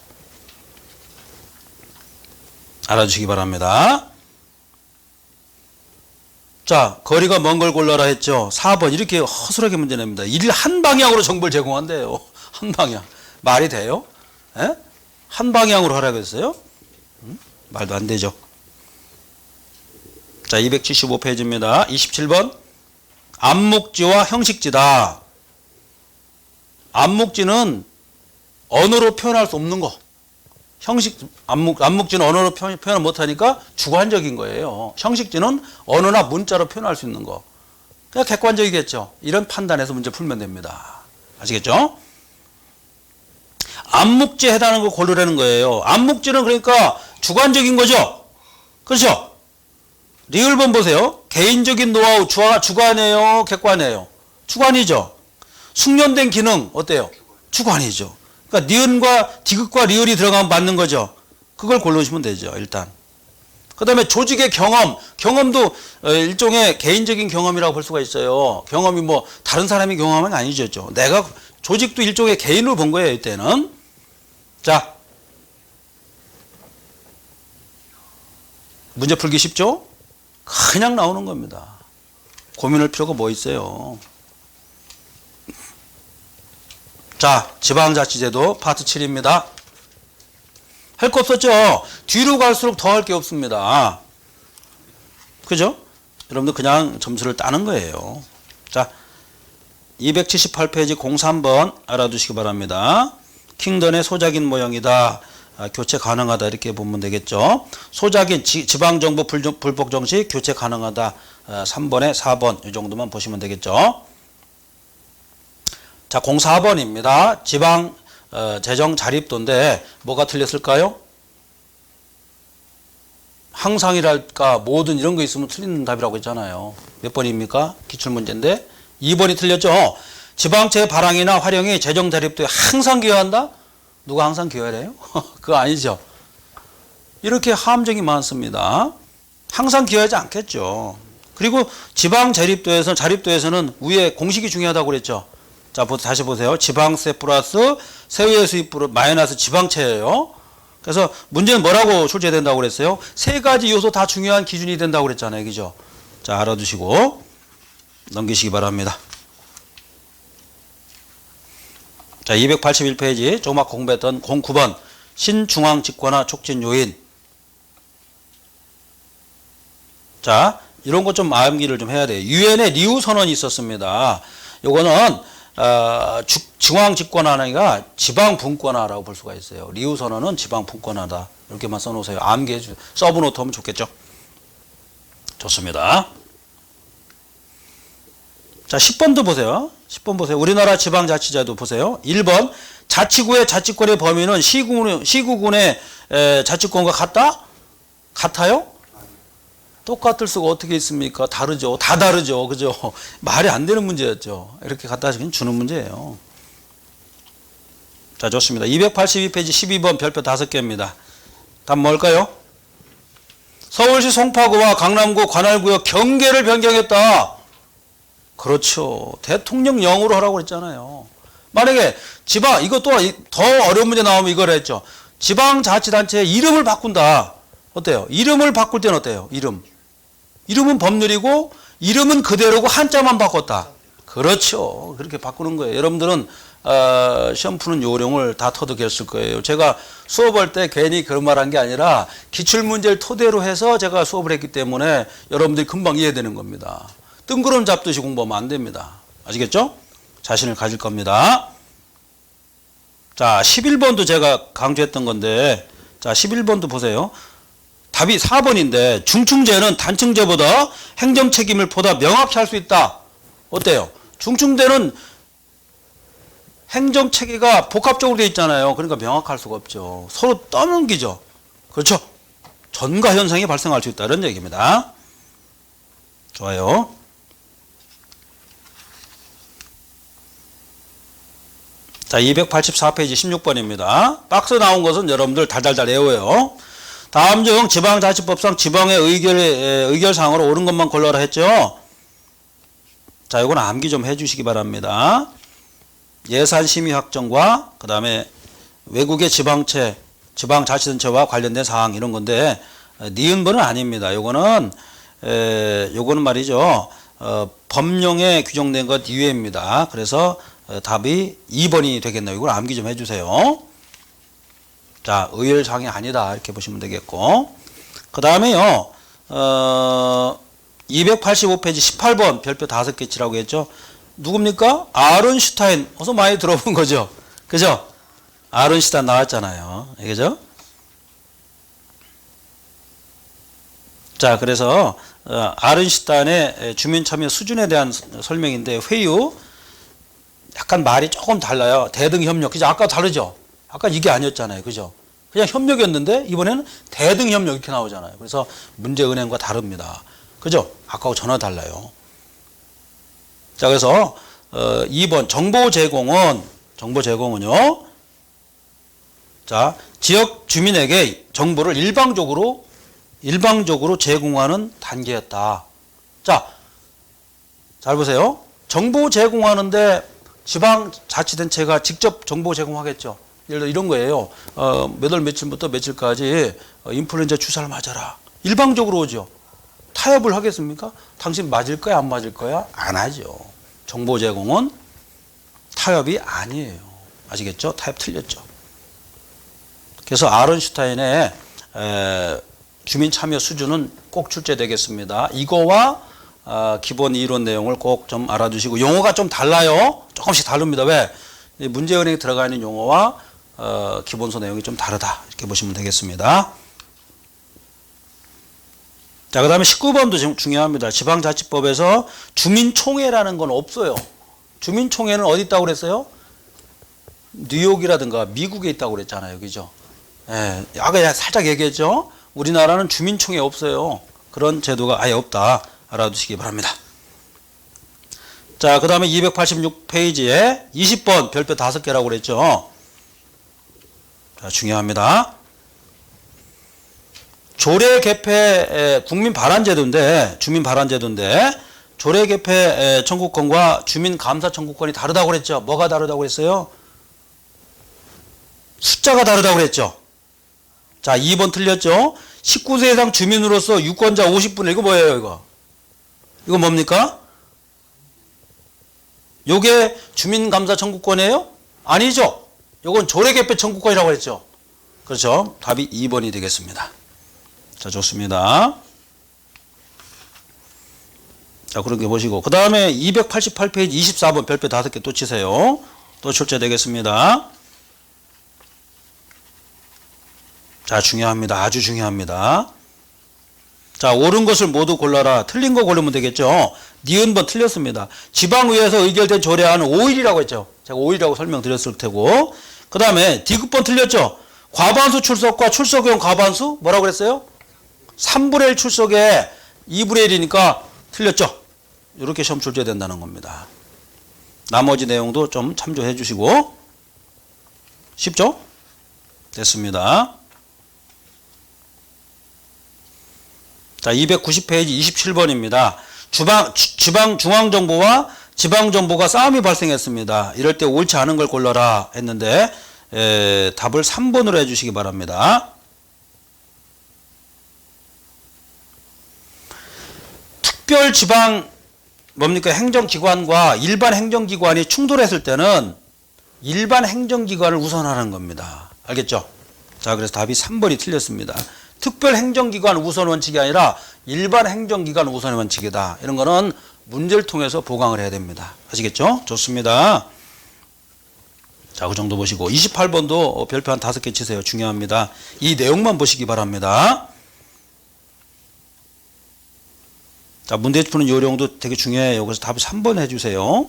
알아주시기 바랍니다. 자, 거리가 먼 걸 골라라 했죠. 4번 이렇게 허술하게 문제 냅니다. 일 한 방향으로 정보를 제공한대요. 한 방향. 말이 돼요? 에? 한 방향으로 하라고 했어요? 말도 안 되죠. 자, 275페이지입니다. 27번 암묵지와 형식지다. 암묵지는 언어로 표현할 수 없는 거. 암묵지는 언어로 표현을 못하니까 주관적인 거예요. 형식지는 언어나 문자로 표현할 수 있는 거. 그냥 객관적이겠죠. 이런 판단에서 문제 풀면 됩니다. 아시겠죠? 암묵지에 해당하는 거 고르라는 거예요. 암묵지는 그러니까 주관적인 거죠. 그렇죠? 리을본 보세요. 개인적인 노하우 주관이에요, 객관이에요? 주관이죠. 숙련된 기능 어때요? 주관이죠. 그러니까 니은과 디귿과 리을이 들어가면 맞는 거죠. 그걸 고르시면 되죠. 일단. 그 다음에 조직의 경험도 일종의 개인적인 경험이라고 볼 수가 있어요. 경험이 뭐 다른 사람이 경험은 아니죠. 내가 조직도 일종의 개인으로 본 거예요. 이때는. 자, 문제 풀기 쉽죠? 그냥 나오는 겁니다. 고민할 필요가 뭐 있어요. 자, 지방자치제도 파트 7입니다. 할 거 없었죠? 뒤로 갈수록 더 할 게 없습니다. 그죠? 여러분들 그냥 점수를 따는 거예요. 자, 278페이지 03번 알아두시기 바랍니다. 킹던의 소작인 모형이다. 교체 가능하다 이렇게 보면 되겠죠. 소작인 지방정부 불복 정식 교체 가능하다. 3번에 4번 이 정도만 보시면 되겠죠. 자, 04번입니다. 지방 재정 자립도인데 뭐가 틀렸을까요? 항상이랄까 모든 이런 거 있으면 틀린 답이라고 했잖아요. 몇 번입니까? 기출문제인데 2번이 틀렸죠. 지방채 발행이나 활용이 재정 자립도에 항상 기여한다? 누가 항상 기여를 해요? 그거 아니죠. 이렇게 함정이 많습니다. 항상 기여하지 않겠죠. 그리고 지방 자립도에서는 위에 공식이 중요하다고 그랬죠. 자, 다시 보세요. 지방세 플러스 세외 수입 마이너스 지방채예요. 그래서 문제는 뭐라고 출제된다고 그랬어요? 세 가지 요소 다 중요한 기준이 된다고 그랬잖아요. 그죠? 자, 알아두시고 넘기시기 바랍니다. 자, 281페이지 조금 아까 공부했던 09번 신중앙 집권화 촉진 요인. 자, 이런 것 좀 암기를 좀 해야 돼요. 유엔의 리우 선언이 있었습니다. 요거는 중앙 집권화가 지방 분권화라고 볼 수가 있어요. 리우 선언은 지방 분권화다. 이렇게만 써놓으세요. 암기해 주세요. 서브노트 하면 좋겠죠. 좋습니다. 자, 10번도 보세요. 10번 보세요. 우리나라 지방자치제도 보세요. 1번 자치구의 자치권의 범위는 시구군의 자치권과 같다? 같아요? 똑같을 수가 어떻게 있습니까? 다르죠. 다 다르죠. 그죠? 말이 안 되는 문제였죠. 이렇게 갖다 주는 문제예요. 자, 좋습니다. 282페이지 12번 별표 5개입니다. 답 뭘까요? 서울시 송파구와 강남구 관할구역 경계를 변경했다. 그렇죠. 대통령령으로 하라고 그랬잖아요. 만약에 이거 또 더 어려운 문제 나오면 이걸 했죠. 지방자치단체의 이름을 바꾼다. 어때요? 이름을 바꿀 때는 어때요? 이름은 법률이고 이름은 그대로고 한자만 바꿨다. 그렇죠. 그렇게 바꾸는 거예요. 여러분들은 시험 푸는 요령을 다 터득했을 거예요. 제가 수업할 때 괜히 그런 말 한 게 아니라 기출문제를 토대로 해서 제가 수업을 했기 때문에 여러분들이 금방 이해되는 겁니다. 뜬구름 잡듯이 공부하면 안 됩니다. 아시겠죠? 자신을 가질 겁니다. 자, 11번도 제가 강조했던 건데, 자, 11번도 보세요. 답이 4번인데, 중충제는 단층제보다 행정 책임을 보다 명확히 할 수 있다. 어때요? 중충제는 행정 체계가 복합적으로 되어 있잖아요. 그러니까 명확할 수가 없죠. 서로 떠넘기죠. 그렇죠? 전가 현상이 발생할 수 있다. 이런 얘기입니다. 좋아요. 자, 284페이지 16번입니다. 박스 나온 것은 여러분들 달달달 외워요. 다음 중 지방자치법상 지방의 의결사항으로 옳은 것만 골라라 했죠. 자, 이건 암기 좀 해주시기 바랍니다. 예산심의 확정과 그 다음에 외국의 지방자치단체와 관련된 사항 이런 건데 니은번은 아닙니다. 요거는 말이죠. 법령에 규정된 것 이외입니다. 그래서 답이 2번이 되겠네요. 이걸 암기 좀 해주세요. 자, 의열사항이 아니다 이렇게 보시면 되겠고, 그 다음에요 285페이지 18번 별표 5개 치라고 했죠. 누굽니까? 아론슈타인. 어서 많이 들어본 거죠. 그죠? 아론슈타인 나왔잖아요. 그죠? 자, 그래서 아론슈타인의 주민참여 수준에 대한 설명인데, 회유 약간 말이 조금 달라요. 대등협력. 그죠? 아까 다르죠? 아까 이게 아니었잖아요. 그죠? 그냥 협력이었는데 이번에는 대등협력 이렇게 나오잖아요. 그래서 문제은행과 다릅니다. 그죠? 아까하고 전혀 달라요. 자, 그래서 2번 정보 제공은요. 자, 지역 주민에게 정보를 일방적으로 제공하는 단계였다. 자, 잘 보세요. 정보 제공하는데 지방자치단체가 직접 정보 제공하겠죠. 예를 들어 이런 거예요. 몇 월 며칠부터 며칠까지 인플루엔자 주사를 맞아라. 일방적으로 오죠. 타협을 하겠습니까? 당신 맞을 거야, 안 맞을 거야? 안 하죠. 정보 제공은 타협이 아니에요. 아시겠죠? 타협 틀렸죠. 그래서 아론슈타인의 주민 참여 수준은 꼭 출제되겠습니다. 이거와 기본 이론 내용을 꼭 좀 알아두시고, 용어가 좀 달라요. 조금씩 다릅니다. 왜? 문제은행에 들어가 있는 용어와 기본서 내용이 좀 다르다. 이렇게 보시면 되겠습니다. 자, 그 다음에 19번도 중요합니다. 지방자치법에서 주민총회라는 건 없어요. 주민총회는 어디 있다고 그랬어요? 뉴욕이라든가 미국에 있다고 그랬잖아요. 그죠? 예, 아까 살짝 얘기했죠? 우리나라는 주민총회 없어요. 그런 제도가 아예 없다. 알아두시기 바랍니다. 자, 그 다음에 286페이지에 20번 별표 5개라고 그랬죠? 자, 중요합니다. 조례 개폐 국민 발안 제도인데, 주민 발안 제도인데, 조례 개폐 청구권과 주민 감사 청구권이 다르다고 그랬죠? 뭐가 다르다고 그랬어요? 숫자가 다르다고 그랬죠? 자, 2번 틀렸죠? 19세 이상 주민으로서 유권자 50분의 이거 뭐예요, 이거? 이거 뭡니까? 요게 주민 감사 청구권이에요? 아니죠? 요건 조례 개폐 청구권이라고 했죠? 그렇죠? 답이 2번이 되겠습니다. 자, 좋습니다. 자, 그렇게 보시고. 그 다음에 288페이지 24번 별표 5개 또 치세요. 또 출제되겠습니다. 자, 중요합니다. 아주 중요합니다. 자, 옳은 것을 모두 골라라. 틀린 거 고르면 되겠죠. 니은번 틀렸습니다. 지방의회에서 의결된 조례안은 5일이라고 했죠. 제가 5일이라고 설명드렸을 테고. 그 다음에 디귿번 틀렸죠. 과반수 출석과 출석용 과반수 뭐라고 그랬어요? 3분의 1 출석에 2분의 1이니까 틀렸죠. 이렇게 시험 출제된다는 겁니다. 나머지 내용도 좀 참조해 주시고. 쉽죠? 됐습니다. 자, 290페이지 27번입니다. 중앙정부와 지방정부가 싸움이 발생했습니다. 이럴 때 옳지 않은 걸 골라라 했는데 답을 3번으로 해주시기 바랍니다. 특별지방 뭡니까? 행정기관과 일반 행정기관이 충돌했을 때는 일반 행정기관을 우선하는 겁니다. 알겠죠? 자, 그래서 답이 3번이 틀렸습니다. 특별 행정기관 우선 원칙이 아니라 일반 행정기관 우선 원칙이다. 이런 거는 문제를 통해서 보강을 해야 됩니다. 아시겠죠? 좋습니다. 자, 그 정도 보시고 28번도 별표 한 5개 치세요. 중요합니다. 이 내용만 보시기 바랍니다. 자, 문제 푸는 요령도 되게 중요해요. 그래서 답을 3번 해주세요.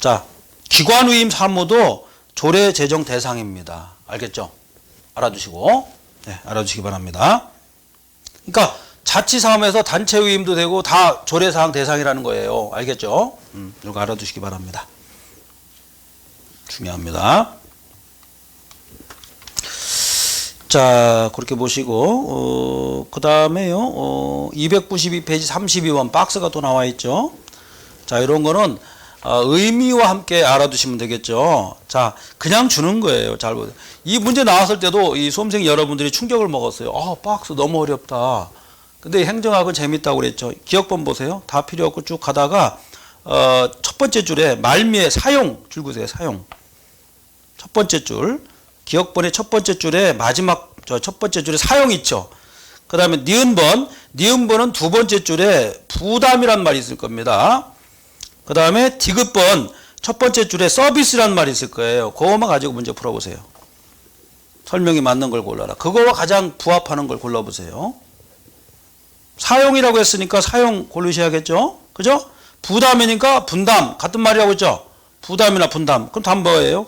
자, 기관위임 사무도 조례 제정 대상입니다. 알겠죠? 알아두시고, 네, 알아두시기 바랍니다. 그러니까 자치사무에서 단체 위임도 되고 다 조례사항 대상이라는 거예요. 알겠죠? 이거 알아두시기 바랍니다. 중요합니다. 자, 그렇게 보시고, 그 다음에요, 292페이지 32번 박스가 또 나와 있죠. 자, 이런 거는, 의미와 함께 알아두시면 되겠죠. 자, 그냥 주는 거예요. 잘 보세요. 이 문제 나왔을 때도 이 수험생 여러분들이 충격을 먹었어요. 박스 너무 어렵다. 근데 행정학은 재밌다고 그랬죠. 기억본 보세요. 다 필요 없고 쭉 가다가, 첫 번째 줄에 말미에 사용 줄 그세요. 사용. 첫 번째 줄. 기억본의 첫 번째 줄에 마지막 첫 번째 줄에 사용 있죠. 그 다음에 니은번은 두 번째 줄에 부담이란 말이 있을 겁니다. 그 다음에 디귿번 첫 번째 줄에 서비스란 말이 있을 거예요. 그거만 가지고 문제 풀어보세요. 설명이 맞는 걸 골라라. 그거와 가장 부합하는 걸 골라보세요. 사용이라고 했으니까 사용 고르셔야겠죠. 그죠? 부담이니까 분담 같은 말이라고 했죠. 부담이나 분담. 그럼 답 뭐예요?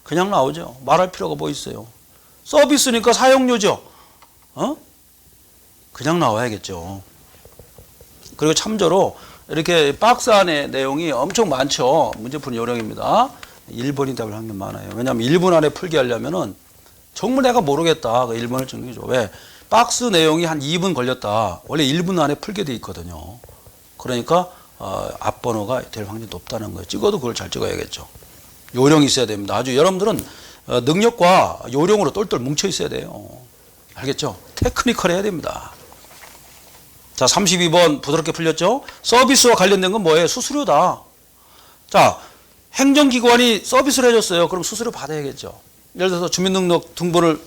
그냥 나오죠. 말할 필요가 뭐 있어요. 서비스니까 사용료죠. 그냥 나와야겠죠. 그리고 참조로 이렇게 박스 안에 내용이 엄청 많죠. 문제 푸는 요령입니다. 1번이 답을 하면 많아요. 왜냐하면 1분 안에 풀게 하려면은 정말 내가 모르겠다. 그 1번을 찍는 거죠. 왜? 박스 내용이 한 2분 걸렸다. 원래 1분 안에 풀게 돼 있거든요. 그러니까 앞번호가 될 확률이 높다는 거예요. 찍어도 그걸 잘 찍어야겠죠. 요령이 있어야 됩니다. 아주 여러분들은 능력과 요령으로 똘똘 뭉쳐 있어야 돼요. 알겠죠? 테크니컬 해야 됩니다. 자, 32번 부드럽게 풀렸죠? 서비스와 관련된 건 뭐예요? 수수료다. 자, 행정기관이 서비스를 해줬어요. 그럼 수수료 받아야겠죠. 예를 들어서 주민등록 등본을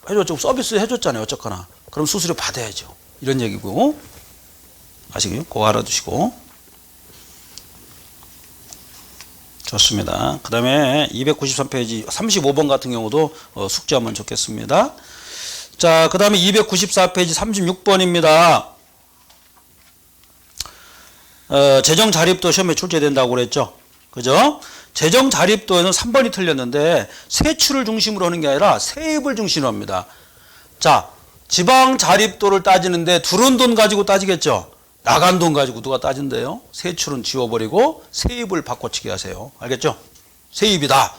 해줬죠. 서비스 해줬잖아요. 어쨌거나. 그럼 수수료 받아야죠. 이런 얘기고. 아시겠죠? 그거 알아두시고. 좋습니다. 그 다음에 293페이지 35번 같은 경우도 숙제하면 좋겠습니다. 자, 그 다음에 294페이지 36번입니다. 재정 자립도 시험에 출제된다고 그랬죠. 그죠? 재정 자립도에는 3번이 틀렸는데 세출을 중심으로 하는 게 아니라 세입을 중심으로 합니다. 자, 지방 자립도를 따지는데 들어온 돈 가지고 따지겠죠. 나간 돈 가지고 누가 따진대요? 세출은 지워버리고 세입을 바꿔치기 하세요. 알겠죠? 세입이다.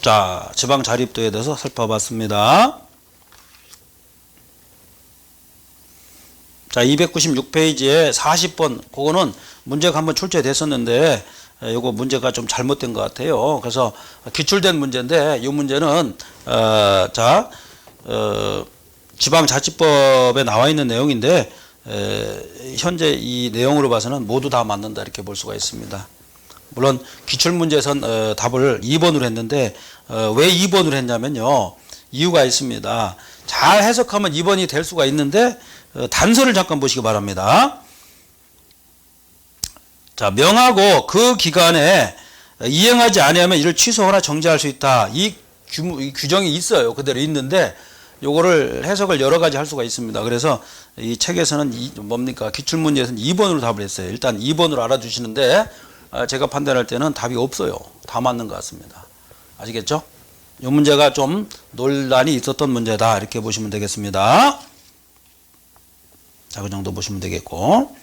자, 지방 자립도에 대해서 살펴봤습니다. 자, 296페이지에 40번, 그거는 문제가 한번 출제됐었는데, 요거 문제가 좀 잘못된 것 같아요. 그래서 기출된 문제인데, 이 문제는, 지방자치법에 나와 있는 내용인데, 현재 이 내용으로 봐서는 모두 다 맞는다, 이렇게 볼 수가 있습니다. 물론, 기출문제에선 답을 2번으로 했는데, 왜 2번으로 했냐면요. 이유가 있습니다. 잘 해석하면 2번이 될 수가 있는데, 단서를 잠깐 보시기 바랍니다. 자, 명하고 그 기간에 이행하지 아니하면 이를 취소하거나 정지할 수 있다. 이 규정이 있어요. 그대로 있는데 요거를 해석을 여러 가지 할 수가 있습니다. 그래서 이 책에서는 기출문제에서는 2번으로 답을 했어요. 일단 2번으로 알아주시는데 제가 판단할 때는 답이 없어요. 다 맞는 것 같습니다. 아시겠죠? 이 문제가 좀 논란이 있었던 문제다. 이렇게 보시면 되겠습니다. 자, 그 정도 보시면 되겠고.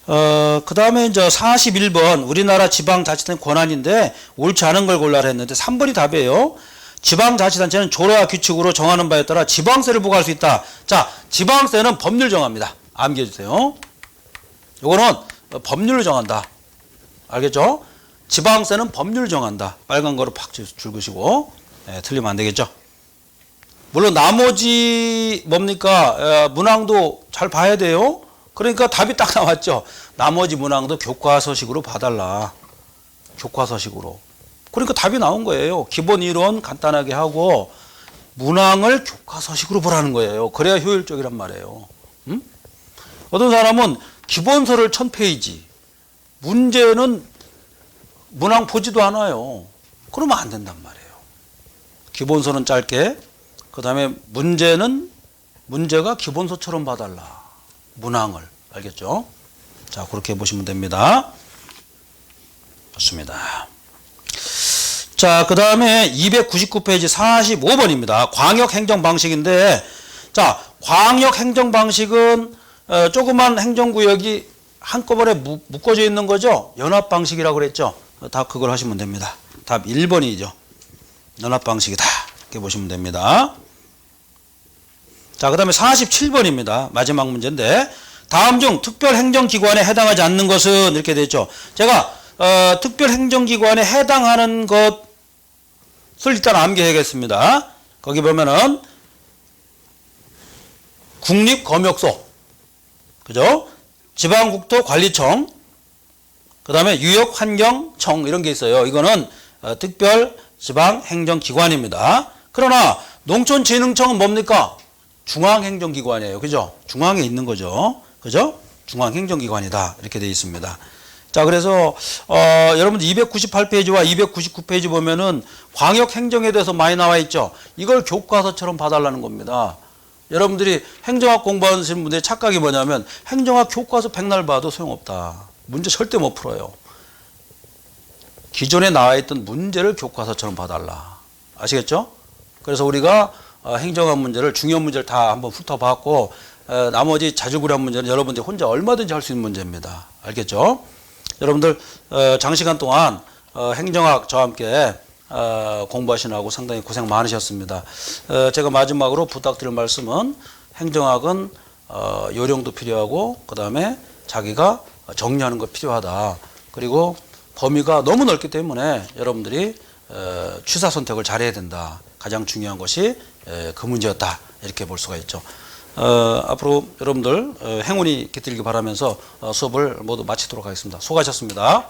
그 다음에 이제 41번 우리나라 지방자치단체 권한인데 옳지 않은 걸 골라라 했는데 3번이 답이에요. 지방자치단체는 조례와 규칙으로 정하는 바에 따라 지방세를 부과할 수 있다. 자, 지방세는 법률 정합니다. 암기해 주세요. 요거는 법률을 정한다. 알겠죠? 지방세는 법률 정한다. 빨간 거로 팍 줄그시고. 네, 틀리면 안 되겠죠? 물론 나머지 뭡니까? 문항도 잘 봐야 돼요. 그러니까 답이 딱 나왔죠. 나머지 문항도 교과서식으로 봐달라. 교과서식으로. 그러니까 답이 나온 거예요. 기본 이론 간단하게 하고 문항을 교과서식으로 보라는 거예요. 그래야 효율적이란 말이에요. 응? 어떤 사람은 기본서를 1000페이지, 문제는 문항 보지도 않아요. 그러면 안 된단 말이에요. 기본서는 짧게, 그 다음에 문제가 기본서처럼 봐달라. 문항을. 알겠죠? 자, 그렇게 보시면 됩니다. 좋습니다. 자, 그 다음에 299페이지 45번입니다. 광역행정방식인데, 자, 광역행정방식은 조그만 행정구역이 한꺼번에 묶어져 있는 거죠. 연합방식이라고 그랬죠. 답 그걸 하시면 됩니다. 답 1번이죠. 연합방식이다. 이렇게 보시면 됩니다. 자, 그 다음에 47번입니다. 마지막 문제인데, 다음 중 특별행정기관에 해당하지 않는 것은 이렇게 되죠. 제가 특별행정기관에 해당하는 것을 일단 암기해야겠습니다. 거기 보면은 국립검역소, 그죠? 지방국토관리청, 그 다음에 유역환경청 이런 게 있어요. 이거는 특별지방행정기관입니다. 그러나 농촌진흥청은 뭡니까? 중앙행정기관이에요. 그죠? 중앙에 있는 거죠. 그죠? 중앙행정기관이다. 이렇게 되어 있습니다. 자, 그래서 여러분들 298페이지와 299페이지 보면은 광역행정에 대해서 많이 나와 있죠. 이걸 교과서처럼 봐달라는 겁니다. 여러분들이 행정학 공부하시는 분들의 착각이 뭐냐면 행정학 교과서 백날 봐도 소용없다. 문제 절대 못 풀어요. 기존에 나와 있던 문제를 교과서처럼 봐달라. 아시겠죠? 그래서 우리가 행정학 문제를, 중요한 문제를 다 한번 훑어봤고, 나머지 자질구레한 문제는 여러분들이 혼자 얼마든지 할 수 있는 문제입니다. 알겠죠? 여러분들 장시간 동안 행정학 저와 함께 공부하시느라고 상당히 고생 많으셨습니다. 제가 마지막으로 부탁드릴 말씀은 행정학은 요령도 필요하고, 그 다음에 자기가 정리하는 거 필요하다. 그리고 범위가 너무 넓기 때문에 여러분들이 취사 선택을 잘해야 된다. 가장 중요한 것이 그 문제였다. 이렇게 볼 수가 있죠. 앞으로 여러분들 행운이 깃들길 바라면서 수업을 모두 마치도록 하겠습니다. 수고하셨습니다.